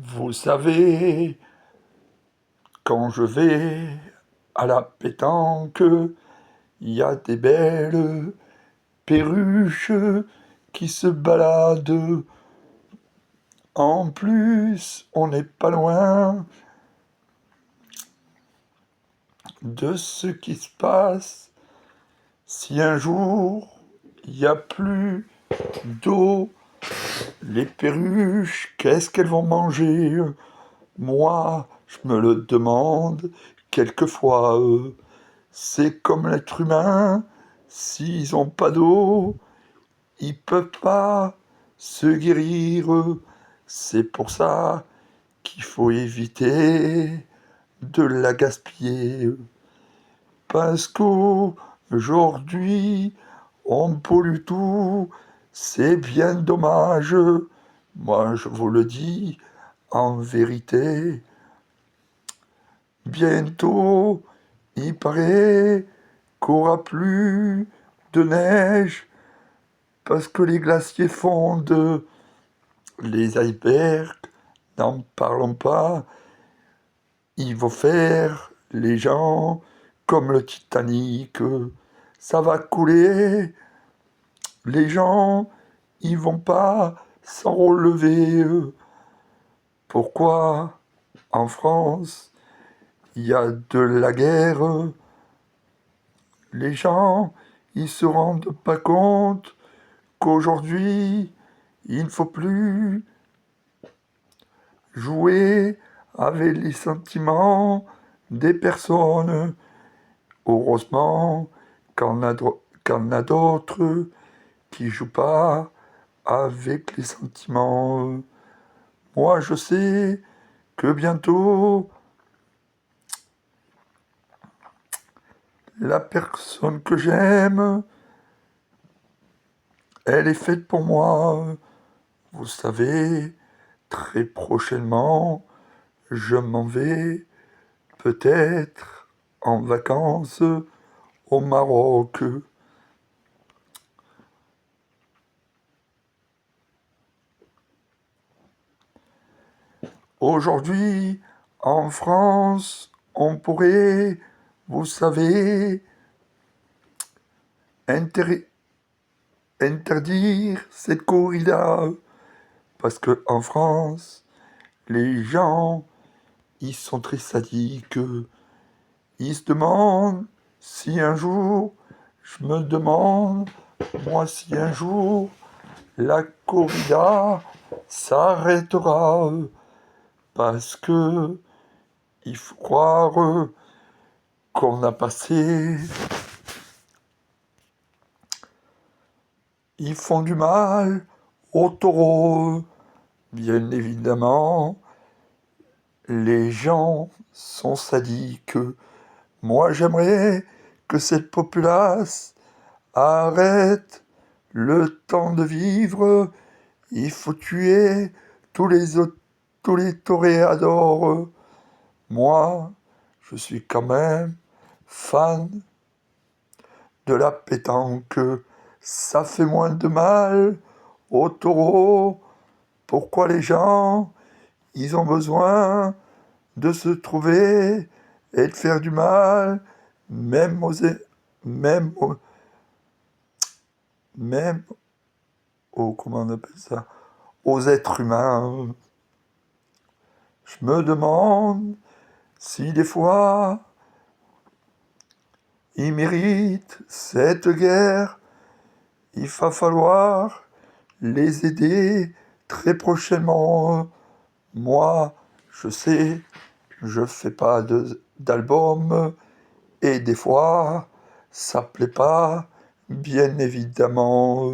Vous savez, quand je vais à la pétanque, il y a des belles perruches qui se baladent. En plus, on n'est pas loin de ce qui se passe si un jour il n'y a plus d'eau. Les perruches, qu'est-ce qu'elles vont manger? Moi, je me le demande quelquefois. C'est comme l'être humain, s'ils n'ont pas d'eau, ils peuvent pas se guérir. C'est pour ça qu'il faut éviter de la gaspiller. Parce qu'aujourd'hui, on pollue tout, c'est bien dommage. Moi, je vous le dis en vérité. Bientôt, il paraît qu'aura plus de neige parce que les glaciers fondent. Les icebergs, n'en parlons pas, ils vont faire les gens comme le Titanic. Ça va couler, les gens, ils vont pas s'en relever. Pourquoi en France, il y a de la guerre? Les gens, ils se rendent pas compte qu'aujourd'hui, il ne faut plus jouer avec les sentiments des personnes. Heureusement qu'en a d'autres qui jouent pas avec les sentiments. Moi, je sais que bientôt, la personne que j'aime, elle est faite pour moi. Vous savez, très prochainement, je m'en vais peut-être en vacances au Maroc. Aujourd'hui, en France, on pourrait, vous savez, interdire cette corrida. Parce que en France, les gens, ils sont très sadiques. Ils se demandent si un jour, je me demande, moi, si un jour, la corrida s'arrêtera. Parce que il faut croire qu'on a passé. Ils font du mal aux taureaux. Bien évidemment, les gens sont sadiques. Moi, j'aimerais que cette populace arrête le temps de vivre. Il faut tuer tous les toréadors. Moi, je suis quand même fan de la pétanque. Ça fait moins de mal aux taureaux. Pourquoi les gens, ils ont besoin de se trouver et de faire du mal, même même aux, même comment on appelle ça, aux êtres humains. Je me demande si des fois ils méritent cette guerre. Il va falloir les aider très prochainement. Moi, je sais, je fais pas d'album et des fois, ça plaît pas, bien évidemment.